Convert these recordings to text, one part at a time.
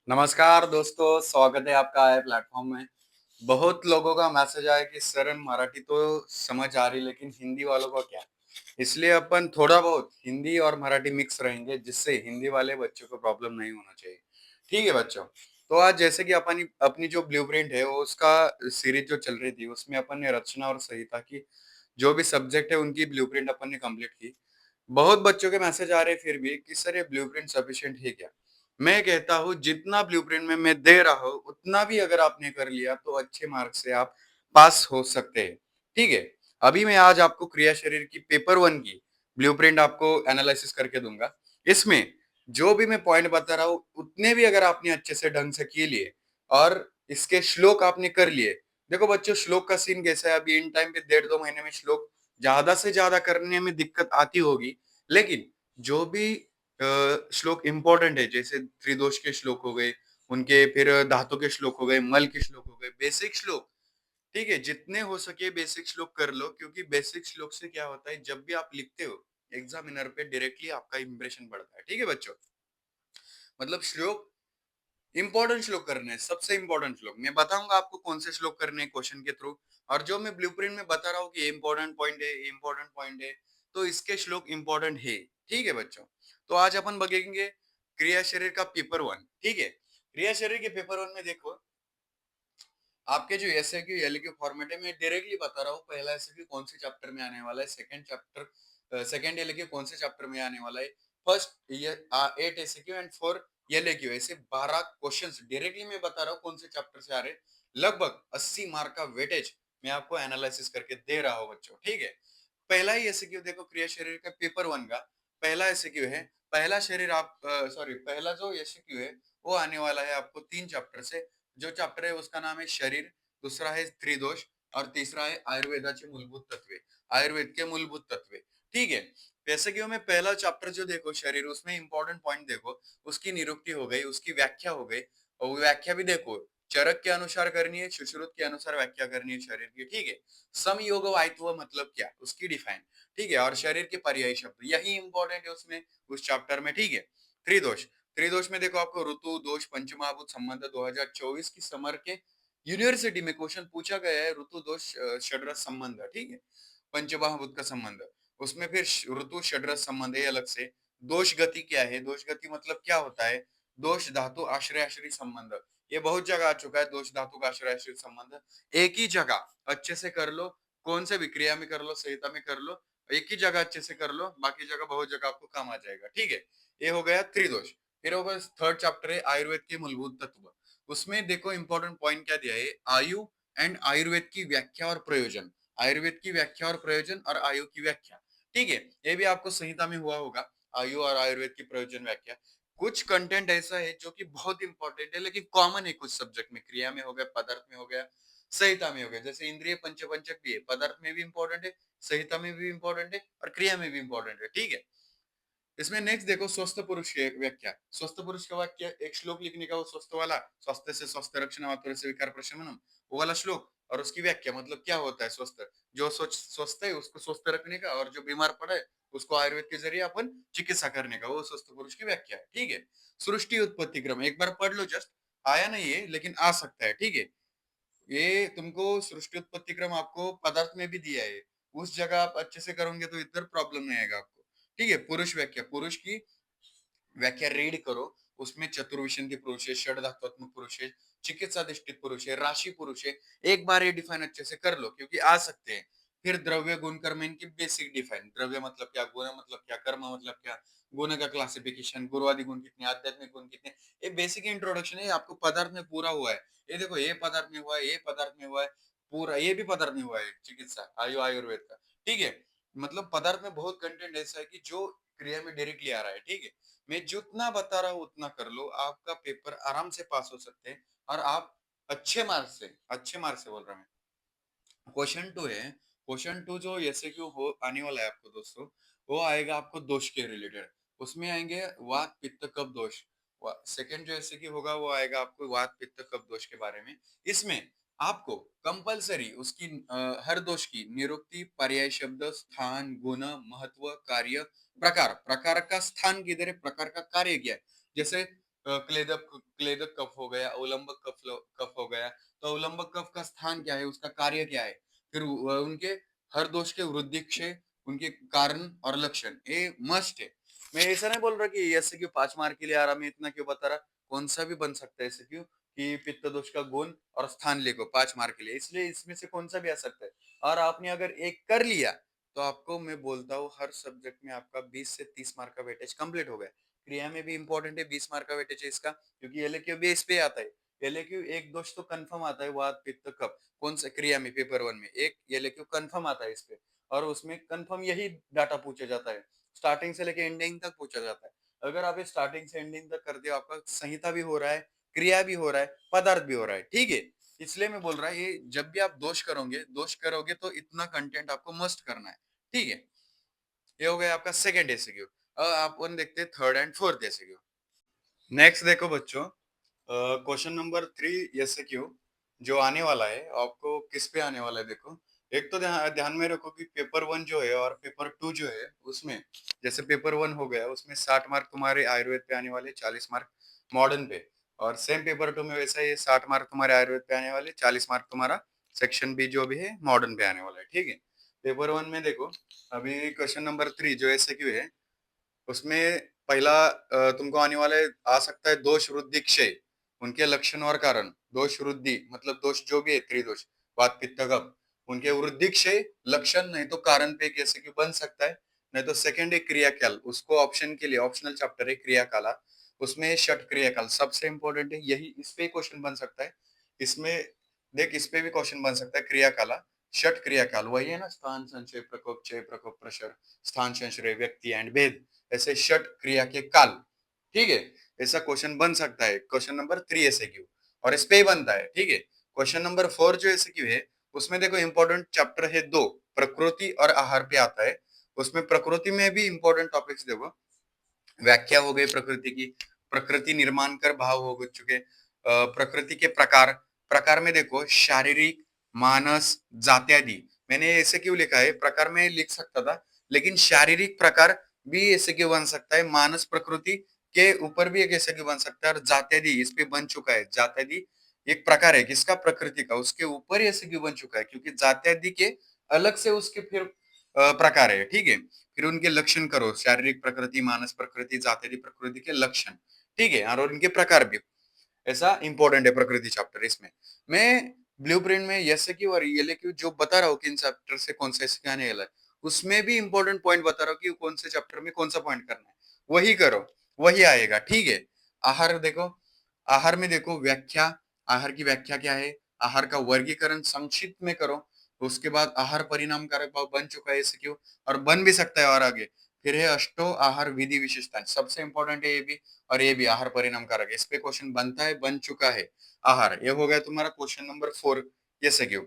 नमस्कार दोस्तों, स्वागत है आपका है प्लेटफ़ॉर्म में। बहुत लोगों का मैसेज आया कि सर मराठी तो समझ आ रही लेकिन हिंदी वालों का क्या? इसलिए अपन थोड़ा बहुत हिंदी और मराठी मिक्स रहेंगे जिससे हिंदी वाले बच्चों को प्रॉब्लम नहीं होना चाहिए। ठीक है बच्चों? तो आज जैसे कि अपनी अपनी जो ब्लूप्रिंट है वो उसका सीरीज़ जो चल रही थी उसमें अपन ने रचना और संहिता की जो भी सब्जेक्ट है उनकी ब्लूप्रिंट अपन ने कंप्लीट की। बहुत बच्चों के मैसेज आ रहे हैं फिर भी कि सर ये ब्लूप्रिंट सफिशिएंट है क्या? मैं कहता हूँ जितना ब्लूप्रिंट में मैं दे रहा हूँ उतना भी अगर आपने कर लिया तो अच्छे मार्क्स से आप पास हो सकते हैं। ठीक है? अभी मैं आज आपको क्रिया शरीर की पेपर 1 की ब्लूप्रिंट आपको एनालिसिस करके दूँगा। इसमें जो भी मैं पॉइंट बता रहा हूँ उतने भी अगर आपने अच्छे से ढंग से किए लिए और इसके श्लोक आपने कर लिए। देखो बच्चों श्लोक का सीन कैसा है अभी इन टाइम पे डेढ़ 2 महीने में श्लोक ज़्यादा से ज़्यादा करने में दिक्कत आती होगी। लेकिन जो भी श्लोक इम्पोर्टेंट है जैसे त्रिदोष के श्लोक हो गए, उनके फिर धातु के श्लोक हो गए, मल के श्लोक हो गए, बेसिक श्लोक, ठीक है? जितने हो सके बेसिक श्लोक कर लो क्योंकि बेसिक श्लोक से क्या होता है जब भी आप लिखते हो, एग्ज़ामिनर पे डायरेक्टली आपका इंप्रेशन बढ़ता है। ठीक है बच्चों? मतलब श्लोक इम्पोर्टेंट श्लोक करने हैं, सबसे इम्पोर्टेंट श्लोक। मैं बताऊँगा आपको कौन से श्लोक करने हैं क्वेश्चन के थ्रू और जो मैं ब्लूप्रिंट में बता रहा हूँ कि ये इम्पोर्टेंट पॉइंट है, ये इम्पोर्टेंट पॉइंट है, तो इसके श्लोक इम्पोर्टेंट है। ठीक है बच्चों? तो आज अपन बगेंगे क्रिया शरीर का पेपर 1, ठीक है? क्रिया शरीर के पेपर 1 में देखो, आपके जो एसएक्यू, एलक्यू फॉर्मेट है, मैं डायरेक्टली बता रहा हूँ, पहला एसएक्यू कौन से चैप्टर में आने वाला है, सेकंड एलक्यू कौन से चैप्टर में आने वाला है, फर्स्ट ये 8 एसएक्यू एंड 4 एलक्यू, ऐसे 12 क्वेश्चंस डायरेक्टली मैं बता रहा हूँ कौन से चैप्टर से आ रहे हैं। लगभग 80 मार्क का वेटेज मैं आपको एनालिसिस करके दे रहा हूँ बच्चों, ठीक है? पहला ही एसक्यू देखो क्रिया शरीर का पेपर 1 का पहला एसक्यू है। पहला शरीर आप सॉरी पहला जो एसक्यू है वो आने वाला है आपको 3 चैप्टर से। जो चैप्टर है उसका नाम है शरीर, दूसरा है त्रिदोष और तीसरा है आयुर्वेदाचे मूलभूत तत्वे। आयुर्वेद के मूलभूत तत्वे, ठीक है? एसक्यू में पहला चैप्टर जो देखो शरीर उसमें इंपॉर्टेंट पॉइंट देखो, उसकी निरुक्ति हो गई, उसकी व्याख्या हो गई और वो व्याख्या भी देखो चरक के अनुसार करनी है, सुश्रुत के अनुसार व्याख्या करनी है शरीर की, ठीक है? समयोग वायत्व मतलब क्या उसकी डिफाइन, ठीक है? और शरीर के पर्यायी शब्द यही इंपॉर्टेंट है उसमें उस चैप्टर में, ठीक है? त्रिदोष, त्रिदोष में देखो आपको ऋतु दोष पंचमहाभूत संबंध 2024 की समर के यूनिवर्सिटी में क्वेश्चन पूछा गया है ऋतु दोष षड्रस संबंध, ठीक है? पंचमहाभूत का संबंध, उसमें फिर ऋतु षड्रस संबंध है अलग से। दोष गति क्या है, दोष गति मतलब क्या होता है, दोष धातु आश्रय आश्रय संबंध, ये बहुत जगह आ चुका है दोष धातु का आश्रय आश्रय संबंध। एक ही जगह अच्छे से कर लो, कौन से भी क्रिया में कर लो, संहिता में कर लो, एक ही जगह अच्छे से कर लो, बाकी जगह बहुत जगह आपको काम आ जाएगा, ठीक है? ये हो गया त्रिदोष। फिर होगा थर्ड चैप्टर है आयुर्वेद के मूलभूत तत्व। उसमें देखो इंपॉर्टेंट पॉइंट क्या दिया है, आयु एंड आयुर्वेद की व्याख्या और प्रयोजन। आयुर्वेद की व्याख्या और प्रयोजन और आयु की व्याख्या, ठीक है? ये भी आपको संहिता में हुआ होगा, आयु और आयुर्वेद की प्रयोजन व्याख्या। कुछ कंटेंट ऐसा है जो कि बहुत इंपॉर्टेंट है लेकिन कॉमन है कुछ सब्जेक्ट में, क्रिया में हो गया, पदार्थ में हो गया, संहिता में हो गया। जैसे इंद्रिय पंचपंचक भी है, पदार्थ में भी इंपॉर्टेंट है, संहिता में भी इंपॉर्टेंट है और क्रिया में भी इंपॉर्टेंट है, ठीक है? इसमें नेक्स्ट देखो स्वस्थ पुरुष की व्याख्या। स्वस्थ पुरुष का वाक्य एक श्लोक लिखने का, वो स्वस्थ वाला, स्वास्थ्य से स्वस्थ रक्षण आतुर से विकार प्रशमनम, वो वाला श्लोक और उसकी व्याख्या मतलब क्या होता है स्वस्थ, जो स्वस्थ है उसको स्वस्थ रखने का और जो बीमार पड़ा है उसको आयुर्वेद के जरिए अपन चिकित्सा करने का, वो स्वस्थ पुरुष की व्याख्या है, ठीक है? सृष्टि उत्पत्ति क्रम एक बार पढ़ लो, जस्ट आया नहीं है लेकिन आ सकता है, ठीक है? ये तुमको सृष्टि उत्पत्ति क्रम आपको पदार्थ में भी दिया है, उस जगह आप अच्छे से करोगे तो इधर प्रॉब्लम नहीं आएगा आपको, ठीक है? पुरुष व्याख्या, पुरुष की व्याख्या रीड करो, उसमें चतुर्विशंति पुरुष है, षड धात्वात्मक पुरुष है, चिकित्साधिष्ठित पुरुष है, राशि पुरुष है। एक बार ये डिफाइन अच्छे से कर लो क्योंकि आ सकते हैं। फिर द्रव्य गुण कर्म इनकी बेसिक डिफाइन, द्रव्य मतलब क्या, गुण मतलब क्या, कर्म मतलब क्या, गुण का क्लासिफिकेशन, गुरुवादि गुण कितने, आध्यात्मिक गुण कितने, ये बेसिक इंट्रोडक्शन है, आपको पदार्थ में पूरा हुआ है। ये देखो ये पदार्थ में हुआ है, ये पदार्थ में हुआ है, पूरा ये भी पदार्थ में हुआ है चिकित्सा आयुर्वेद का, ठीक है? मतलब पदार्थ में बहुत कंटेंट ऐसा है कि जो क्रिया में डायरेक्टली आ रहा है, ठीक है? मैं जितना बता रहा हूँ उतना कर लो, आपका पेपर आराम से पास हो सकते हैं और आप अच्छे मार्क्स से बोल रहा हूँ मैं। क्वेश्चन 2 है, क्वेश्चन 2 जो एमसीक्यू हो आने वाला है आपको दोस्तों, वो आएगा आपको दोष के रिलेटेड। उसमें आएंगे वात पित्त कफ दोष। सेकंड जो एमसीक्यू होगा वो आएगा आपको वात पित्त कफ दोष के बारे में। इसमें आपको कंपलसरी उसकी हर दोष की निरुक्ति, पर्याय शब्द, स्थान, गुण, महत्व, कार्य, प्रकार, प्रकार का स्थान किधर है, प्रकार का कार्य क्या है। जैसे क्लेदक कफ हो गया, उलंबक कफ हो गया। तो उलंबक कफ का स्थान क्या है, उसका कार्य क्या है, फिर उनके हर दोष के वृद्धिक्षय, उनके कारण और लक्षण, ये मस्ट है। मैं ऐसा नहीं बोल रहा कि ऐसे क्यों 5 मार्क के लिए आ रहा, मैं इतना क्यों बता रहा, कौन सा भी बन सकता है ऐसे क्यों, कि पित्त दोष का गुण और स्थान लिखो 5 मार्क के लिए, इसलिए इसमें से कौन सा भी आ सकता है। और आपने अगर एक कर लिया तो आपको मैं बोलता हूँ हर सब्जेक्ट में आपका 20 से 30 मार्क का वेटेज कंप्लीट हो गया। क्रिया में भी इंपॉर्टेंट है, 20 मार्क का वेटेज है इसका, क्योंकि एलएक्यू बेस पे आता है। एलएक्यू एक दोष तो कंफर्म आता है, वात पित्त कफ, कौन सा क्रिया में पेपर 1 में एक एलएक्यू कंफर्म आता है इस पे, और उसमें कंफर्म यही डाटा पूछा जाता है, स्टार्टिंग से लेके एंडिंग तक पूछा जाता है। अगर आप स्टार्टिंग से एंडिंग तक कर दिया, आपका संहिता भी हो रहा है, क्रिया भी हो रहा है, पदार्थ भी हो रहा है, ठीक है। इसलिए मैं बोल रहा है ये जब भी आप दोष करोगे तो इतना कंटेंट आपको मस्ट करना है, ठीक है। ये हो गया आपका सेकंड एसक्यू। अब अपन देखते हैं third and fourth SQ. Next देखो बच्चों, क्वेश्चन नंबर 3 एसक्यू जो आने वाला है आपको किस पे आने वाला है देखो। एक तो ध्यान में रखो कि पेपर 1 जो है और पेपर 2 जो है उसमें, जैसे पेपर 1 हो गया उसमें 60 मार्क तुम्हारे आयुर्वेद पे आने वाले, 40 मार्क मॉडर्न पे, और सेम पेपर 2 में वैसा ही 60 मार्क तुम्हारे आयुर्वेद पे आने वाले, 40 मार्क तुम्हारा सेक्शन बी जो भी है मॉडर्न पे आने वाला है, ठीक है। पेपर 1 में देखो, अभी क्वेश्चन नंबर 3 जो एसक्यू है उसमें पहला तुमको आने वाले आ सकता है दोष वृद्धि क्षय, उनके लक्षण और कारण। दोष वृद्धि मतलब दोष जो भी है, त्रिदोष वात पित्त कफ, उनके वृद्धि क्षय लक्षण, नहीं तो कारण पे कैसे क्यों बन सकता है, नहीं तो सेकंड है क्रियाकाल, उसको ऑप्शन के लिए ऑप्शनल चैप्टर है क्रियाकाला, उसमें षट क्रियाकाल सबसे इंपॉर्टेंट है, यही इस पे क्वेश्चन बन सकता है। इसमें देख इस पे भी क्वेश्चन बन सकता है क्रियाकाला, षट क्रियाकाल वही है ना, स्थान संचय प्रकोप चय प्रकोप प्रसर, स्थान संचय व्यक्ति एंड भेद, ऐसे षट क्रिया के काल, ठीक है। ऐसा क्वेश्चन बन सकता है क्वेश्चन नंबर 3 एसक्यू, और इस पे ही बनता है, ठीक है। क्वेश्चन नंबर 4 जो एसक्यू है उसमें देखो इंपॉर्टेंट चैप्टर है 2, प्रकृति और आहार पे आता है। उसमें प्रकृति में भी इंपॉर्टेंट टॉपिक्स देखो, व्याख्या हो गई प्रकृति की, प्रकृति निर्माण कर भाव हो चुके, प्रकृति के प्रकार, प्रकार में देखो शारीरिक, मानस, जात्यादि, मैंने ऐसे क्यों लिखा है, प्रकार में लिख सकता था लेकिन शारीरिक प्रकार भी ऐसे क्यों बन सकता है, मानस प्रकृति के ऊपर भी एक ऐसे क्यों बन सकता है, और जात्यादि इस पे बन चुका है। जात्यादि एक प्रकार है किसका, प्रकृति का, उसके ऊपर ही ऐसे क्यों बन चुका है, क्योंकि जात्यादि के अलग से उसके फिर प्रकार है, ठीक है। फिर उनके लक्षण करो, शारीरिक प्रकृति, मानस प्रकृति, जातीय प्रकृति के लक्षण, ठीक है, और इनके प्रकार भी, ऐसा इंपॉर्टेंट है प्रकृति चैप्टर। इसमें मैं ब्लूप्रिंट में एसक्यू और एलक्यू जो बता रहा हूँ किन चैप्टर से कौन सा एसक्यू आने वाला है, उसमें भी इंपॉर्टेंट पॉइंट बता रहा हूँ कि कौन से चैप्टर में कौन सा पॉइंट करना है, वही करो, वही आएगा, ठीक है। आहार देखो, आहार में देखो व्याख्या, आहार की व्याख्या क्या है, आहार का वर्गीकरण संक्षिप्त में करो, उसके बाद आहार परिणाम कारक भाव बन चुका है एसक्यू, और बन भी सकता है और आगे। फिर है अष्टो आहार विधि विशेषताएं, सबसे इंपॉर्टेंट है ये भी, और ये भी आहार परिणाम कारक, इस पे क्वेश्चन बनता है, बन चुका है। आहार ये हो गया तुम्हारा क्वेश्चन नंबर 4 एसक्यू।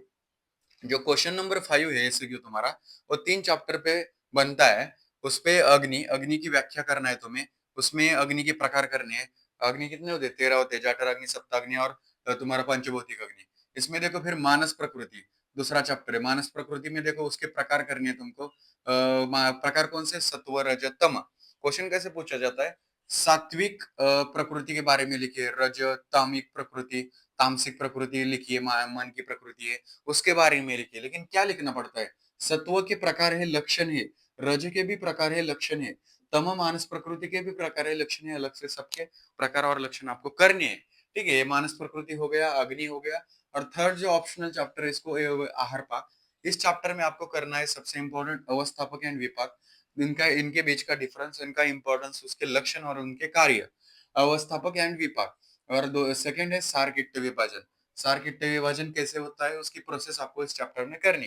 जो क्वेश्चन नंबर 5 है एसक्यू तुम्हारा, वो 3 चैप्टर पे बनता है। उस पे अग्नि, अग्नि की व्याख्या करना है तुम्हें, उसमें अग्नि के प्रकार करने हैं। अग्नि कितने होते हैं, 13 होते हैं, जठर अग्नि, सप्ताग्नि और तुम्हारा पंचभौतिक अग्नि। इसमें देखो फिर मानस प्रकृति, दूसरा चैप्टर है मानस प्रकृति में, देखो उसके प्रकार करने हैं तुमको। प्रकार कौन से, सत्व रज तम। क्वेश्चन कैसे पूछा जाता है, सात्विक प्रकृति के बारे में लिखिए, रज तामिक प्रकृति, तामसिक प्रकृति लिखिए, मन की प्रकृति है उसके बारे में लिखिए, लेकिन क्या लिखना पड़ता है, सत्व के प्रकार है, लक्षण है, रज के भी प्रकार है, लक्षण है, तम मानस प्रकृति के भी प्रकार है, लक्षण है, अलग से सबके प्रकार और लक्षण आपको करने हैं, ठीक है। ये मानस प्रकृति हो गया, अग्नि हो गया, और थर्ड जो ऑप्शनल चैप्टर है इसको आहार पाक। इस चैप्टर में आपको करना है सबसे इंपॉर्टेंट अवस्थापक एंड विपाक, इनका इनके बीच का डिफरेंस, इनका इंपॉर्टेंस, उसके लक्षण और उनके कार्य, अवस्थापक एंड विपाक। और दो सेकंड है सार किट्ट विभाजन, सार किट्टे विभाजन कैसे होता है उसकी प्रोसेस आपको इस चैप्टर में करनी।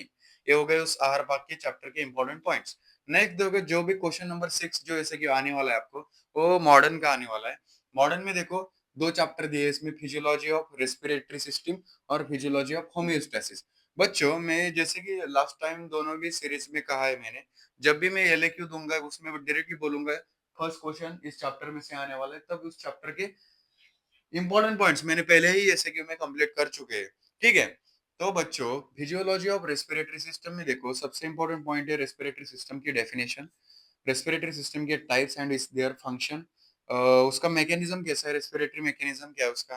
ये हो गए उस आहार पाक के चैप्टर के इंपॉर्टेंट पॉइंट्स। नेक्स्ट देखो जो भी क्वेश्चन नंबर 6 जो ऐसे कि आने वाला है आपको, वो मॉडर्न का आने वाला है। मॉडर्न में देखो 2 चैप्टर दिए इसमें, फिजियोलॉजी ऑफ रेस्पिरेटरी सिस्टम और फिजियोलॉजी ऑफ होम्योस्टेसिस। बच्चों मैं जैसे कि लास्ट टाइम दोनों भी सीरीज में कहा है मैंने, जब भी मैं एलक्यू दूंगा उसमें डायरेक्टली बोलूंगा फर्स्ट क्वेश्चन इस चैप्टर में से आने वाला है, तब उस चैप्टर के इंपॉर्टेंट पॉइंट्स मैंने पहले ही जैसे कि मैं कंप्लीट कर चुके हैं, ठीक है। तो बच्चों फिजियोलॉजी ऑफ रेस्पिरेटरी सिस्टम में देखो सबसे इंपॉर्टेंट पॉइंट है रेस्पिरेटरी सिस्टम की डेफिनेशन, रेस्पिरेटरी सिस्टम के टाइप्स एंड इस देयर फंक्शन, अ, उसका मैकेनिज्म कैसा है, रेस्पिरेटरी मैकेनिज्म क्या है उसका,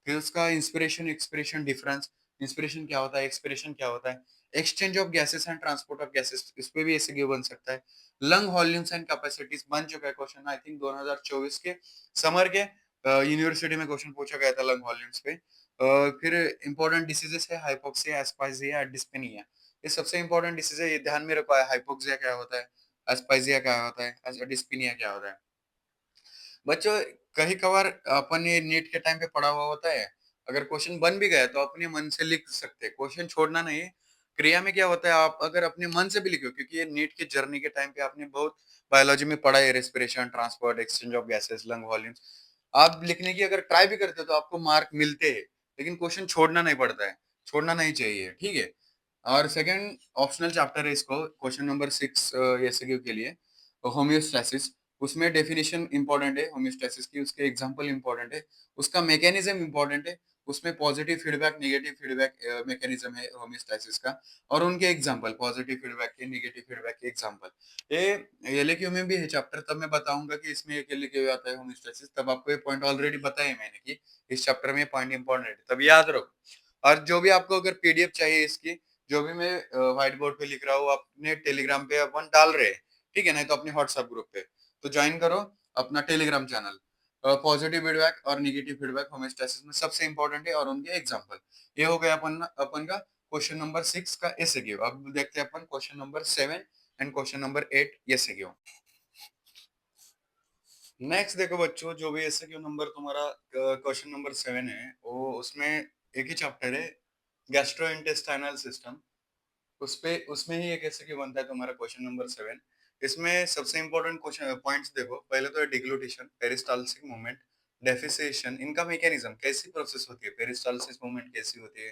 फिर उसका इंस्पिरेशन एक्सपिरेशन डिफरेंस, इंस्पिरेशन क्या होता है, एक्सपिरेशन क्या होता है, exchange of gases and transport of gases, इस पे भी ऐसे क्यों बन सकता है, लंग वॉल्यूम्स एंड कैपेसिटीज बन चुका है क्वेश्चन, आई थिंक 2024 के समर के यूनिवर्सिटी में क्वेश्चन पूछा गया था लंग वॉल्यूम्स पे। फिर इंपॉर्टेंट डिसीजेस है हाइपोक्सिया, एस्पाइजिया, डिस्पेनिया, ये सबसे इंपॉर्टेंट डिसीज है, ये ध्यान में रखो, हाइपोक्सिया क्या होता है, एस्पाइजिया क्या होता है, डिस्पेनिया क्या होता है। बच्चों, कहीं कभार अपन ये नीट के टाइम पे पढ़ा हुआ होता है, अगर क्वेश्चन बन भी गया तो अपने मन से लिख सकते हैं, क्वेश्चन छोड़ना नहीं है। क्रिया में क्या होता है, आप अगर अपने मन से भी लिखो, क्योंकि ये नीट के जर्नी के टाइम पे आपने बहुत बायोलॉजी में पढ़ा है, respiration, transport, exchange of gases, lung volumes, आप लिखने की अगर ट्राई भी करते हो तो आपको मार्क मिलते हैं, लेकिन क्वेश्चन छोड़ना नहीं पड़ता है, छोड़ना नहीं चाहिए, ठीक है। और सेकंड ऑप्शनल चैप्टर है इसको, क्वेश्चन नंबर 6 एसक्यू के लिए, होम्योस्टैसिस, उसमें डेफिनेशन इंपॉर्टेंट है होम्योस्टैसिस की, उसके एग्जांपल इंपॉर्टेंट है, उसका मैकेनिज्म इंपॉर्टेंट है, उसमें positive feedback negative feedback mechanism है होम्योस्टैसिस का, और उनके एग्जांपल, पॉजिटिव फीडबैक के नेगेटिव फीडबैक के एग्जांपल। ये एलएक्यू में भी है चैप्टर, तब मैं बताऊंगा कि इसमें ये एलएक्यू आता है होम्योस्टैसिस, तब आपको ये पॉइंट ऑलरेडी बताया है मैंने कि इस चैप्टर में पॉइंट इंपॉर्टेंट है, तब याद रखो। और जो भी आपको अगर पीडीएफ चाहिए इसकी, जो भी मैं व्हाइट बोर्ड पे लिख रहा हूँ अपने टेलीग्राम पे अपन डाल रहे हैं, ठीक है, नहीं तो अपने व्हाट्सएप ग्रुप पे, तो ज्वाइन करो अपना टेलीग्राम चैनल। पॉजिटिव फीडबैक और नेगेटिव फीडबैक होम्योस्टैसिस में सबसे इंपॉर्टेंट है, और उनके एग्जांपल। ये हो गया अपन अपन का क्वेश्चन नंबर 6 का एसक्यू। अब देखते हैं अपन question number 7 and question number 8 SQ. Next देखो बच्चों, जो भी एसक्यू नंबर तुम्हारा क्वेश्चन नंबर 7 है, वो उसमें एक ही चैप्टर है, गैस्ट्रोइंटेस्टाइनल सिस्टम, उस पे उसमें ही एक ऐसे क्यों बनता है तुम्हारा क्वेश्चन नंबर 7। इसमें सबसे इंपॉर्टेंट क्वेश्चन पॉइंट्स देखो, पहले तो है डिग्लूटेशन, पेरिस्टाल्सिस मूवमेंट, डेफिसेशन, इनका मैकेनिज्म कैसी प्रोसेस होती है, पेरिस्टाल्सिस मूवमेंट कैसी होती है,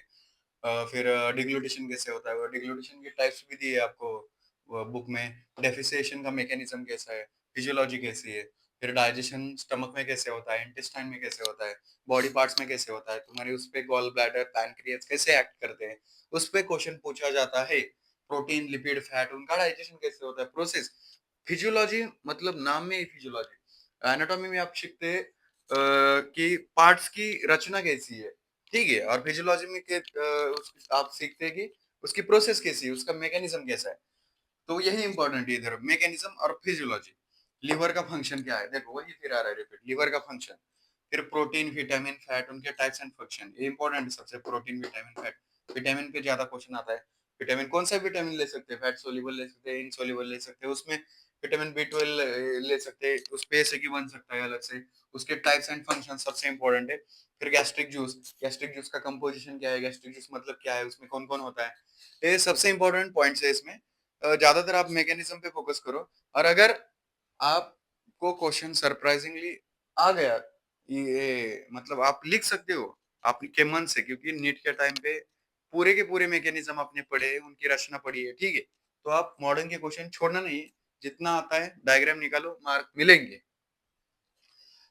फिर डिग्लूटेशन कैसे होता है, वो डिग्लूटेशन के टाइप्स भी दिए आपको बुक में, डेफिसेशन का मैकेनिज्म कैसा है, फिजियोलॉजी कैसी है, फिर डाइजेशन स्टमक में कैसे होता है, इंटेस्टाइन में कैसे होता है, बॉडी पार्ट्स में कैसे होता है, तुम्हारे उस पे गॉल ब्लैडर, पैनक्रियाज कैसे एक्ट करते हैं, उस पे क्वेश्चन पूछा जाता है। प्रोटीन, लिपिड, फैट, उनका डाइजेशन कैसे होता है, प्रोसेस। फिजियोलॉजी मतलब नाम में ही फिजियोलॉजी, एनाटॉमी में आप सीखते हैं कि पार्ट्स की रचना कैसी है, ठीक है, और फिजियोलॉजी में आप सीखते हैं कि उसकी प्रोसेस कैसी है, उसका मैकेनिज्म कैसा है। तो यही इंपॉर्टेंट है इधर, मैकेनिज्म और फिजियोलॉजी। लिवर का फंक्शन क्या है, देखो वही फिर आ रहा है रिपीट, लिवर का फंक्शन, फिर प्रोटीन, विटामिन, फैट, उनके टाइप्स एंड फंक्शन, ये इंपॉर्टेंट है सबसे, प्रोटीन, विटामिन, फैट। विटामिन पे ज्यादा क्वेश्चन आता है, विटामिन कौन सा विटामिन ले सकते हैं, फैट सोल्यूबल ले सकते हैं, इनसोल्यूबल ले सकते हैं, उसमें विटामिन B12 ले सकते हैं, उस पे से की बन सकता है अलग से, उसके टाइप्स एंड फंक्शन सबसे इंपॉर्टेंट है। फिर गैस्ट्रिक जूस का कंपोजिशन क्या है, गैस्ट्रिक जूस मतलब क्या है, उसमें कौन कौन होता है, ये सबसे इंपॉर्टेंट पॉइंट्स है इसमें। ज्यादातर आप मैकेनिज्म पे फोकस करो, और अगर आपको क्वेश्चन सरप्राइजिंगली आ गया, ये मतलब आप लिख सकते हो आपके मन से, क्योंकि नीट के टाइम पे पूरे के पूरे मैकेनिज्म आपने पढ़े हैं, उनकी रचना पढ़ी है, ठीक है, तो आप मॉडर्न के क्वेश्चन छोड़ना नहीं है, जितना आता है डायग्राम निकालो, मार्क मिलेंगे।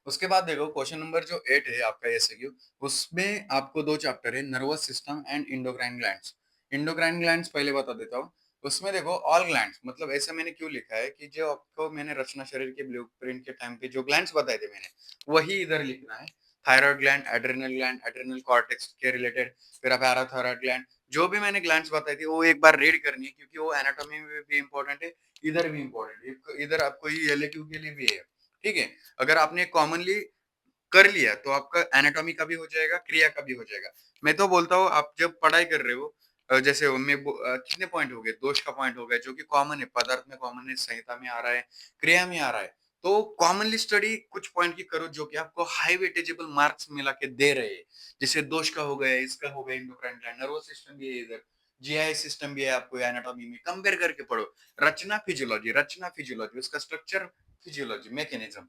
उसके बाद देखो क्वेश्चन नंबर जो 8 है आपका एमसीक्यू, उसमें आपको दो चैप्टर है, nervous system and endocrine glands. Endocrine glands पहले बता देता हूँ। उसमें देखो ऑल ग्लैंड्स, मतलब ऐसा मैंने क्यों लिखा है कि जो आपको मैंने रचना शरीर के ब्लूप्रिंट के टाइम पे जो ग्लैंड्स बताए थे मैंने, वही इधर लिखना है। Thyroid gland, adrenal gland, adrenal cortex के रिलेटेड, फिर पैराथायराइड ग्लैंड, जो भी मैंने ग्लैंड्स बताई थी वो एक बार रीड करनी है, क्योंकि वो एनाटॉमी में भी इंपॉर्टेंट है, इधर भी इंपॉर्टेंट है, इधर आपको ये एलएक्यू के लिए भी है, ठीक है। अगर आपने कॉमनली कर लिया तो आपका एनाटॉमी का भी हो जाएगा, क्रिया का भी हो जाएगा। मैं तो बोलता हूँ आप जब पढ़ाई कर रहे हो, जैसे कितने पॉइंट हो गए, दोष का पॉइंट हो गया, जो कि कॉमन है, पदार्थ में कॉमन है, संहिता में आ रहा है, क्रिया में आ रहा है, तो कॉमनली स्टडी कुछ पॉइंट की करो जो कि आपको हाई वेटेजेबल मार्क्स मिला के दे रहे हैं। जैसे दोष का हो गया, इसका हो गया, इंडोक्राइन ग्लैंड, नर्वस सिस्टम भी है इधर, जीआई सिस्टम भी है, आपको एनाटॉमी में कंपेयर करके पढ़ो। रचना फिजियोलॉजी, उसका स्ट्रक्चर फिजियोलॉजी, मैकेनिज्म।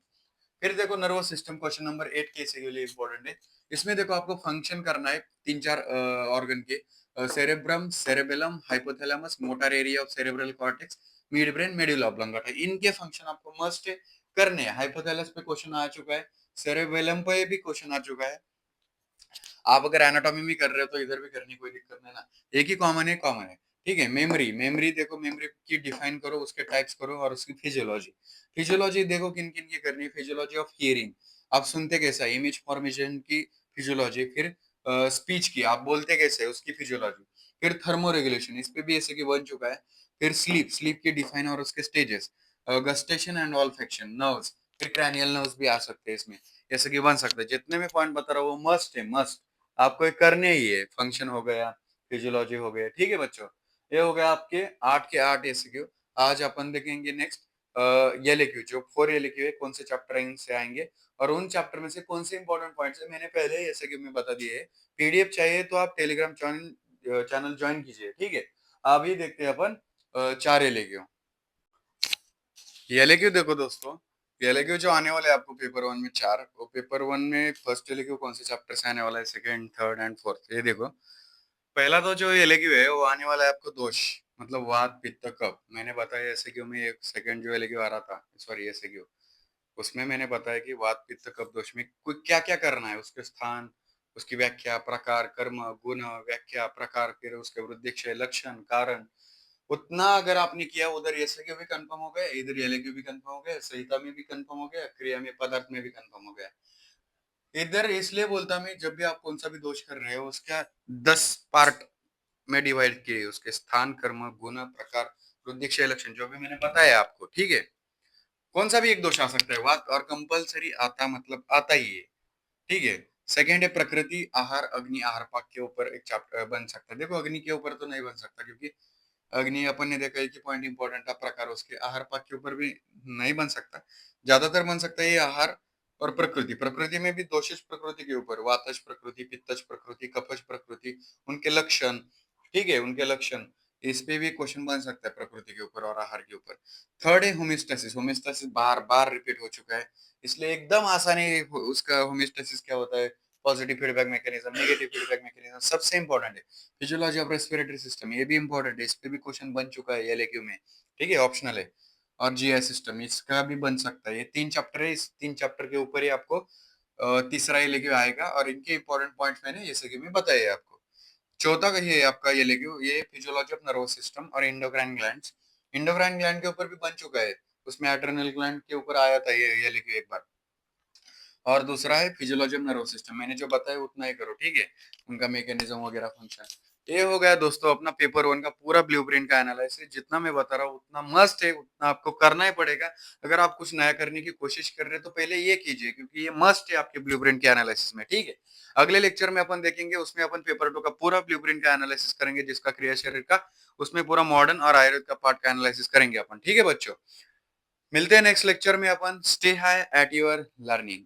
फिर देखो नर्वस सिस्टम, क्वेश्चन नंबर 8 के लिए इंपॉर्टेंट है। इसमें देखो आपको फंक्शन करना है तीन चार ऑर्गन के, cerebrum, cerebellum, hypothalamus, motor area of cerebral cortex, mid brain, medulla oblongata, इनके फंक्शन आपको मस्ट करने हैं। हाइपोथैलेमस पे क्वेश्चन आ चुका है, सेरेबेलम पे भी क्वेश्चन आ चुका है। आप अगर एनाटॉमी में कर रहे हो तो इधर भी करने की कोई दिक्कत नहीं ना, एक ही कॉमन है, कॉमन है, ठीक है। मेमोरी, मेमोरी देखो, मेमोरी की डिफाइन करो, उसके टाइप्स करो और उसकी फिजियोलॉजी। फिजियोलॉजी देखो किन किन की करनी है। फिजियोलॉजी ऑफ हियरिंग, आप सुनते कैसा, इमेज फॉर्मेशन की फिजियोलॉजी। फिर स्पीच की, आप बोलते कैसे है, उसकी फिजियोलॉजी। फिर थर्मो रेगुलेशन, इस पे भी ऐसे की बन चुका है। फिर स्लीप, स्लीप की डिफाइन और उसके stages. Gustation and olfaction, nerves. फिर क्रैनियल नर्व्स भी आ सकते हैं इसमें, जैसे कि बन सकते हैं। जितने भी पॉइंट बता रहा हूँ वो मस्ट है, मस्ट आपको ये करने ही है। फंक्शन हो गया, फिजियोलॉजी हो गया, ठीक है बच्चों। ये हो गया आपके 8 के 8 एसक्यू। आज अपन देखेंगे नेक्स्ट एलएक्यू, जो 4 एलएक्यू है, कौन से चैप्टर से आएंगे और उन चैप्टर में से कौन से इंपॉर्टेंट पॉइंट्स है, मैंने पहले ही एसक्यू में बता दिए है। पीडीएफ चाहिए तो आप टेलीग्राम चैनल ज्वाइन कीजिए, ठीक है। अभी देखते हैं अपन 4 एलएक्यू। एलएक्यू देखो दोस्तों, एलएक्यू जो आने वाले हैं आपको पेपर वन में 4, वो पेपर वन में फर्स्ट एलएक्यू कौन से चैप्टर से आने वाला है, सेकंड, थर्ड एंड फोर्थ, ये देखो। पहला तो जो एलएक्यू है वो आने वाला है आपको दोष, मतलब वात पित्त कफ। मैंने बताया एसक्यू में, एक सेकंड जो एलएक्यू आ रहा था, सॉरी एसक्यू, उसमें मैंने बताया कि वात पित्त कफ दोष में कोई क्या क्या करना है, उसके स्थान, उसकी व्याख्या, प्रकार, कर्म, गुण, व्याख्या, प्रकार, फिर उसके वृद्धिक्षय, लक्षण, कारण। उतना अगर आपने किया, उधर एसक्यू भी कंफर्म हो गया, इधर एलएक्यू भी कंफर्म हो गया, संहिता में भी कंफर्म हो गया, क्रिया में, पदार्थ में भी कंफर्म हो गया। इधर इसलिए बोलता मैं, जब भी आप कौन सा भी दोष कर रहे हो, उसका 10 पार्ट में डिवाइड किए, उसके स्थान, कर्म, गुण, प्रकार, वृद्धिक्षय, लक्षण, जो भी मैंने बताया आपको, ठीक है। कौन सा भी एक दोष आ सकता है वात, और कंपलसरी आता, मतलब आता ही है, ठीक है। सेकेंड है प्रकृति, आहार, अग्नि, आहार पाक के ऊपर एक चैप्टर बन सकता है। देखो अग्नि के ऊपर तो नहीं बन सकता, क्योंकि अग्नि अपन ने देखा है कि पॉइंट इंपॉर्टेंट था। प्रकार, उसके आहार पाक के ऊपर भी नहीं बन सकता। ज्यादातर बन सकता है ये आहार और प्रकृति। प्रकृति में भी दोषज प्रकृति के ऊपर, वातज प्रकृति, पित्तज प्रकृति, कफज प्रकृति, उनके लक्षण, ठीक है, उनके लक्षण। इस पे भी क्वेश्चन बन सकता है प्रकृति के ऊपर और आहार के ऊपर। थर्ड है होमियोस्टेसिस। होमियोस्टेसिस बार बार रिपीट हो चुका है, इसलिए एकदम आसानी उसका। होमियोस्टेसिस क्या होता है, positive feedback mechanism, negative feedback mechanism, सबसे इंपॉर्टेंट है। फिजियोलॉजी ऑफ रेस्पिरेटरी सिस्टम, ये भी इंपॉर्टेंट है, इस पे भी क्वेश्चन बन चुका है एलएक्यू में, ठीक है, ऑप्शनल है। और जीआई सिस्टम, इसका भी बन सकता है। ये 3 चैप्टर है, इस 3 चैप्टर के ऊपर ही आपको तीसरा एलएक्यू आएगा, और इनके इंपॉर्टेंट पॉइंट मैंने एसएक्यू में बताए हैं आपको। चौथा का ये आपका एलएक्यू, ये फिजियोलॉजी ऑफ नर्वस सिस्टम और इंडोक्राइन ग्लैंड्स। इंडोक्राइन ग्लैंड के ऊपर भी बन चुका है, उसमें एड्रेनल ग्लैंड के ऊपर आया था ये एलएक्यू एक बार। और दूसरा है फिजियोलॉजी ऑफ नर्वस सिस्टम, मैंने जो बताया उतना ही करो, ठीक है, उनका मैकेनिज्म वगैरह, फंक्शन। ये हो गया दोस्तों अपना पेपर वन का पूरा ब्लूप्रिंट का एनालिसिस। जितना मैं बता रहा हूँ उतना मस्ट है, उतना आपको करना ही पड़ेगा। अगर आप कुछ नया करने की कोशिश कर रहे हैं तो पहले ये कीजिए, क्योंकि ये मस्ट है आपके ब्लूप्रिंट के एनालिसिस में, ठीक है। अगले लेक्चर में अपन देखेंगे, उसमें अपन पेपर टू का पूरा ब्लूप्रिंट का एनालिसिस करेंगे, जिसका क्रिया शरीर का, उसमें पूरा मॉडर्न और आयुर्वेद का पार्ट का एनालिसिस करेंगे अपन, ठीक है बच्चों। मिलते हैं नेक्स्ट लेक्चर में अपन। Stay high at your learning.